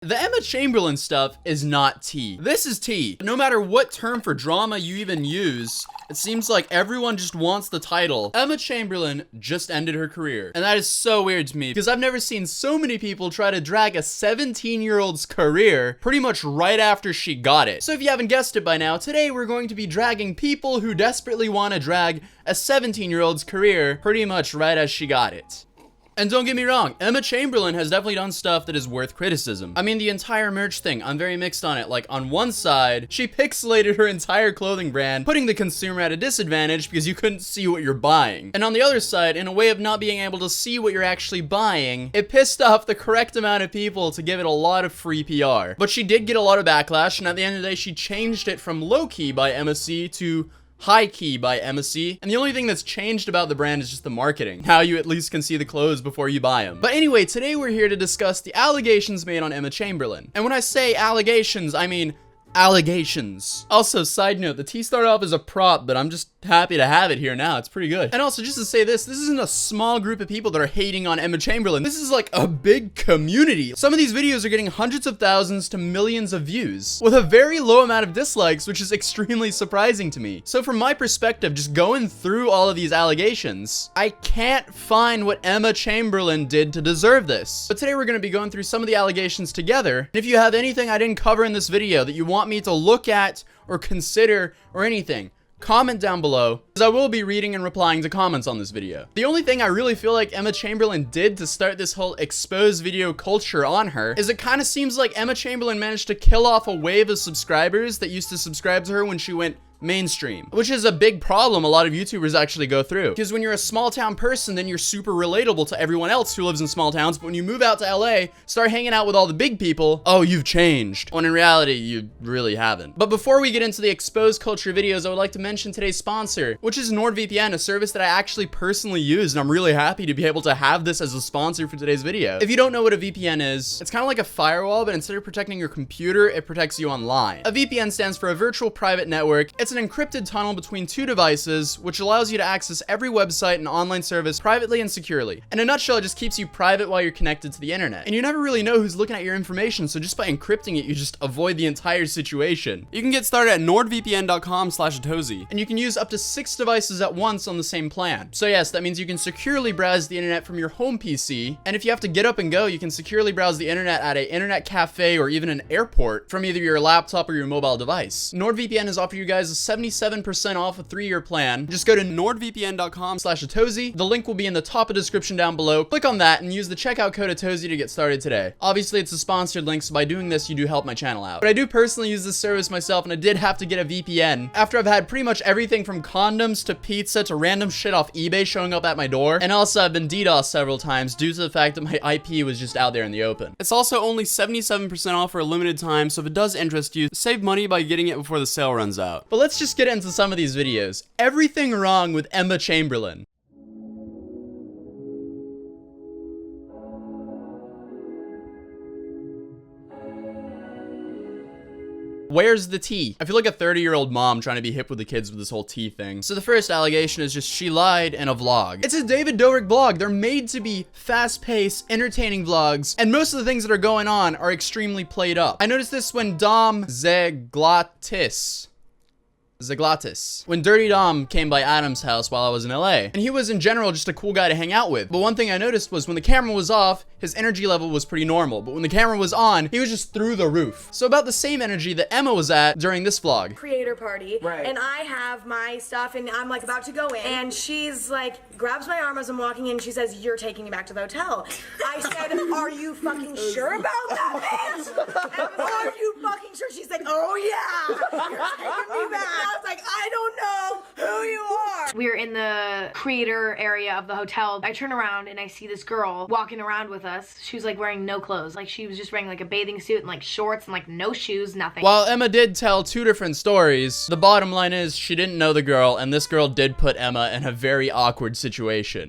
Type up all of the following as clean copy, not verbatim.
The Emma Chamberlain stuff is not tea. This is tea. No matter what term for drama you even use, it seems like everyone just wants the title. Emma Chamberlain just ended her career. And that is so weird to me because I've never seen so many people try to drag a 17-year-old's career pretty much right after she got it. So if you haven't guessed it by now, today we're going to be dragging people who desperately want to drag a 17-year-old's career pretty much right as she got it. And don't get me wrong, Emma Chamberlain has definitely done stuff that is worth criticism. I mean, the entire merch thing, I'm very mixed on it. Like, on one side, she pixelated her entire clothing brand, putting the consumer at a disadvantage because you couldn't see what you're buying. And on the other side, in a way of not being able to see what you're actually buying, it pissed off the correct amount of people to give it a lot of free PR. But she did get a lot of backlash, and at the end of the day, she changed it from low-key by Emma C to High Key by Emma C. And the only thing that's changed about the brand is just the marketing. How you at least can see the clothes before you buy them. But anyway, today we're here to discuss the allegations made on Emma Chamberlain. And when I say allegations, I mean allegations. Also, side note, the tea started off as a prop, but I'm just happy to have it here now. It's pretty good. And also, just to say this isn't a small group of people that are hating on Emma Chamberlain. This is like a big community. Some of these videos are getting hundreds of thousands to millions of views with a very low amount of dislikes, which is extremely surprising to me. So from my perspective, just going through all of these allegations, I can't find what Emma Chamberlain did to deserve this. But today we're going to be going through some of the allegations together. And if you have anything I didn't cover in this video that you want me to look at or consider or anything, comment down below, because I will be reading and replying to comments on this video. The only thing I really feel like Emma Chamberlain did to start this whole exposed video culture on her is it kind of seems like Emma Chamberlain managed to kill off a wave of subscribers that used to subscribe to her when she went mainstream, which is a big problem a lot of YouTubers actually go through. Because when you're a small town person, then you're super relatable to everyone else who lives in small towns, but when you move out to LA, start hanging out with all the big people, oh, you've changed. When in reality, you really haven't. But before we get into the exposed culture videos, I would like to mention today's sponsor, which is NordVPN, a service that I actually personally use, and I'm really happy to be able to have this as a sponsor for today's video. If you don't know what a VPN is, it's kind of like a firewall, but instead of protecting your computer, it protects you online. A VPN stands for a virtual private network. It's an encrypted tunnel between two devices, which allows you to access every website and online service privately and securely. In a nutshell, it just keeps you private while you're connected to the internet. And you never really know who's looking at your information, so just by encrypting it, you just avoid the entire situation. You can get started at nordvpn.com/atozy, and you can use up to 6 devices at once on the same plan. So yes, that means you can securely browse the internet from your home PC, and if you have to get up and go, you can securely browse the internet at an internet cafe or even an airport from either your laptop or your mobile device. NordVPN has offered you guys a 77% off a 3-year plan. Just go to nordvpn.com/atozy. The link will be in the top of the description down below. Click on that and use the checkout code atozy to get started today. Obviously, it's a sponsored link, so by doing this, you do help my channel out. But I do personally use this service myself, and I did have to get a VPN after I've had pretty much everything from condoms to pizza to random shit off eBay showing up at my door. And also, I've been DDoS several times due to the fact that my IP was just out there in the open. It's also only 77% off for a limited time, so if it does interest you, save money by getting it before the sale runs out. But let's just get into some of these videos. Everything wrong with Emma Chamberlain. Where's the tea? I feel like a 30-year-old mom trying to be hip with the kids with this whole tea thing. So the first allegation is just she lied in a vlog. It's a David Dobrik vlog. They're made to be fast-paced, entertaining vlogs, and most of the things that are going on are extremely played up. I noticed this when Dom Zeglatis, when Dirty Dom came by Adam's house while I was in LA. And he was in general just a cool guy to hang out with. But one thing I noticed was when the camera was off, his energy level was pretty normal. But when the camera was on, he was just through the roof. So about the same energy that Emma was at during this vlog. Creator party. Right. And I have my stuff and I'm like about to go in. And she's like, grabs my arm as I'm walking in. She says, "You're taking me back to the hotel." I said, "Are you fucking sure about that, bitch? Are you fucking sure?" She's like, "Oh yeah, you're taking me back." I was like, "I don't know who you are." We were in the creator area of the hotel. I turn around and I see this girl walking around with us. She was like wearing no clothes. Like she was just wearing like a bathing suit and like shorts and like no shoes, nothing. While Emma did tell 2 different stories, the bottom line is she didn't know the girl, and this girl did put Emma in a very awkward situation.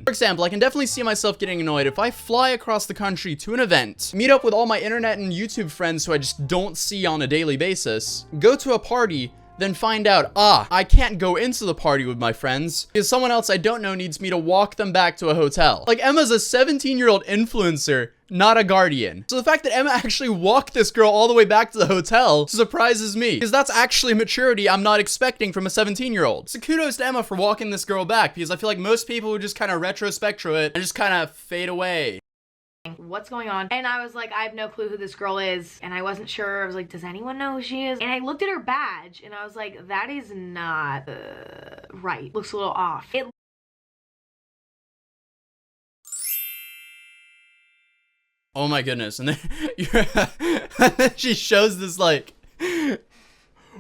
For example, I can definitely see myself getting annoyed if I fly across the country to an event, meet up with all my internet and YouTube friends who I just don't see on a daily basis, go to a party, then find out, I can't go into the party with my friends because someone else I don't know needs me to walk them back to a hotel. Like, Emma's a 17-year-old influencer not a guardian. So the fact that Emma actually walked this girl all the way back to the hotel surprises me, because that's actually maturity I'm not expecting from a 17-year-old. So kudos to Emma for walking this girl back, because I feel like most people would just kind of retrospectro it and just kind of fade away. What's going on? And I was like, I have no clue who this girl is, and I wasn't sure. I was like, does anyone know who she is? And I looked at her badge and I was like, that is not right. Looks a little off. Oh my goodness. And then, and then she shows this, like,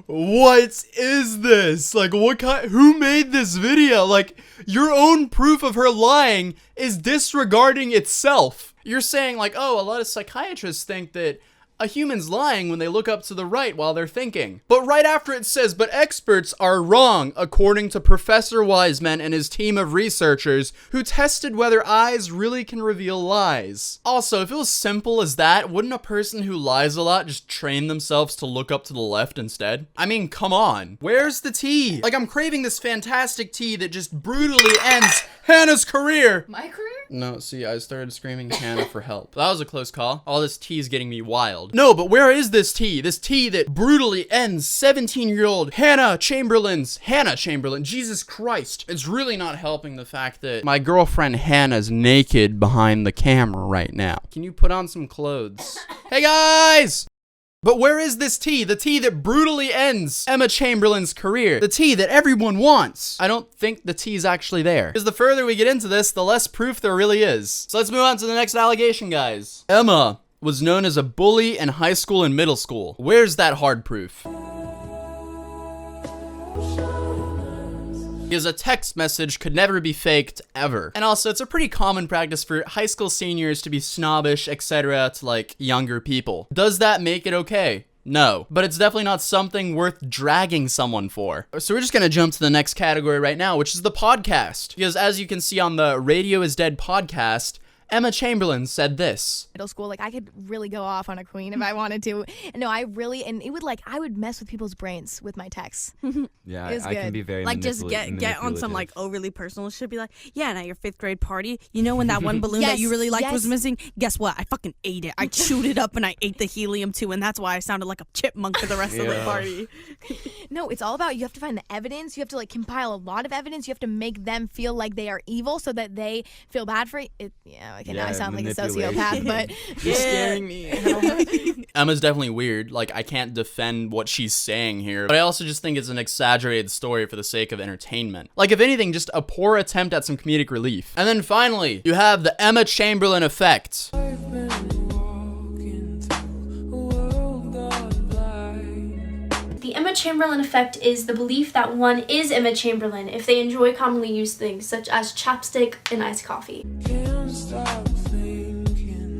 what is this? Like, what kind, who made this video? Like, your own proof of her lying is disregarding itself. You're saying, like, oh, a lot of psychiatrists think that a human's lying when they look up to the right while they're thinking. But right after it says, but experts are wrong, according to Professor Wiseman and his team of researchers who tested whether eyes really can reveal lies. Also, if it was simple as that, wouldn't a person who lies a lot just train themselves to look up to the left instead? I mean, come on. Where's the tea? Like, I'm craving this fantastic tea that just brutally ends Hannah's career. My career? No, see, I started screaming Hannah for help. That was a close call. All this tea is getting me wild. No, but where is this tea? This tea that brutally ends 17-year-old Hannah Chamberlain, Jesus Christ. It's really not helping the fact that my girlfriend Hannah's naked behind the camera right now. Can you put on some clothes? Hey guys! But where is this tea? The tea that brutally ends Emma Chamberlain's career. The tea that everyone wants. I don't think the tea is actually there. Because the further we get into this, the less proof there really is. So let's move on to the next allegation, guys. Emma was known as a bully in high school and middle school. Where's that hard proof? Because a text message could never be faked, ever. And also, it's a pretty common practice for high school seniors to be snobbish, etc. to, like, younger people. Does that make it okay? No. But it's definitely not something worth dragging someone for. So we're just gonna jump to the next category right now, which is the podcast. Because as you can see on the Radio is Dead podcast, Emma Chamberlain said this. Middle school, like, I could really go off on a queen if I wanted to. No, I would, like, I would mess with people's brains with my texts. Yeah, It was I can good. be very Like, just get on some, like, overly personal shit. Be like, yeah, and at your 5th grade party, you know when that one balloon that you really liked was missing? Guess what? I fucking ate it. I chewed it up and I ate the helium too, and that's why I sounded like a chipmunk for the rest of the party. No, it's all about, you have to find the evidence. You have to, like, compile a lot of evidence. You have to make them feel like they are evil so that they feel bad for it. Yeah, okay, now I sound like a sociopath, but You're scaring me. Emma's definitely weird. Like, I can't defend what she's saying here, but I also just think it's an exaggerated story for the sake of entertainment. Like, if anything, just a poor attempt at some comedic relief. And then finally, you have the Emma Chamberlain effect. The Emma Chamberlain effect is the belief that one is Emma Chamberlain if they enjoy commonly used things such as chapstick and iced coffee.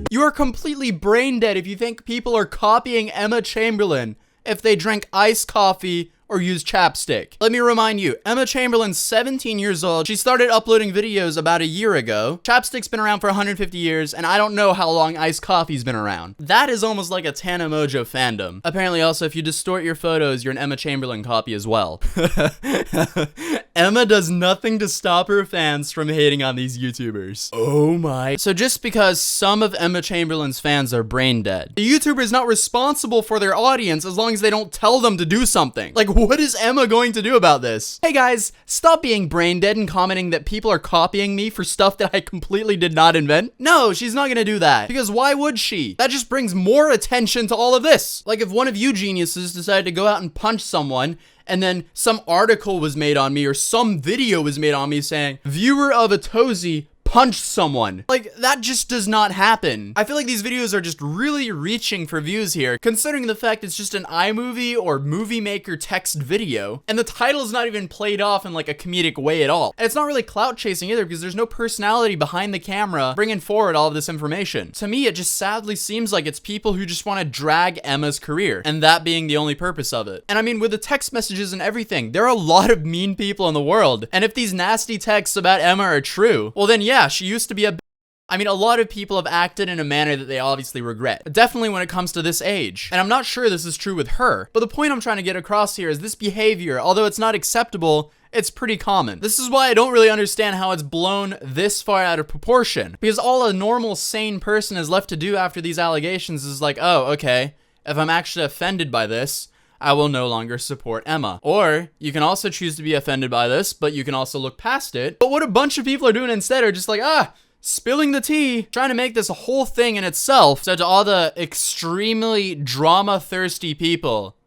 You are completely brain dead if you think people are copying Emma Chamberlain if they drink iced coffee or use chapstick. Let me remind you, Emma Chamberlain's 17 years old. She started uploading videos about a year ago. Chapstick's been around for 150 years, and I don't know how long iced coffee's been around. That is almost like a Tana Mojo fandom. Apparently also, if you distort your photos, you're an Emma Chamberlain copy as well. Emma does nothing to stop her fans from hating on these YouTubers. Oh my. So just because some of Emma Chamberlain's fans are brain dead, the YouTuber is not responsible for their audience as long as they don't tell them to do something. Like, what is Emma going to do about this? Hey guys, stop being brain dead and commenting that people are copying me for stuff that I completely did not invent. No, she's not gonna do that. Because why would she? That just brings more attention to all of this. Like, if one of you geniuses decided to go out and punch someone, and then some article was made on me or some video was made on me saying, viewer of a Tozy punched someone. Like, that just does not happen. I feel like these videos are just really reaching for views here, considering the fact it's just an iMovie or Movie Maker text video, and the title is not even played off in like a comedic way at all. And it's not really clout chasing either because there's no personality behind the camera bringing forward all of this information. To me, it just sadly seems like it's people who just want to drag Emma's career, and that being the only purpose of it. And I mean, with the text messages and everything, there are a lot of mean people in the world, and if these nasty texts about Emma are true, well then yeah, she used to be a I mean, a lot of people have acted in a manner that they obviously regret. Definitely when it comes to this age. And I'm not sure this is true with her. But the point I'm trying to get across here is this behavior, although it's not acceptable, It's pretty common. This is why I don't really understand how it's blown this far out of proportion. Because all a normal, sane person is left to do after these allegations is like, oh, okay, if I'm actually offended by this, I will no longer support Emma. Or you can also choose to be offended by this, but you can also look past it. But what a bunch of people are doing instead are just like, spilling the tea, trying to make this a whole thing in itself. So to all the extremely drama-thirsty people,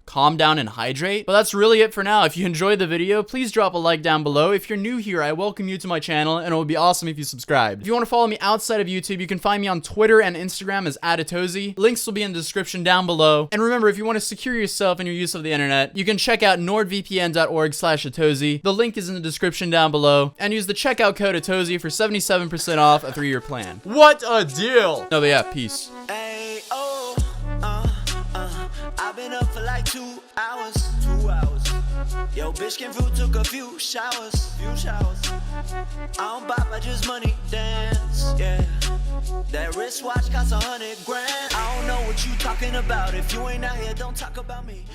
calm down and hydrate. But that's really it for now. If you enjoyed the video, please drop a like down below. If you're new here, I welcome you to my channel, and it would be awesome if you subscribed. If you want to follow me outside of YouTube, you can find me on Twitter and Instagram as @Atozy. Links will be in the description down below. And remember, if you want to secure yourself in your use of the internet, you can check out nordvpn.org/Atozy. The link is in the description down below. And use the checkout code Atozy for 77% off a 3-year plan. What a deal! No, but yeah, peace. I've been up for like 2 hours. 2 hours. Yo, bitch came through, took a few showers. I don't bop, I just money dance. Yeah. That wristwatch costs $100 grand. I don't know what you talking about. If you ain't out here, don't talk about me.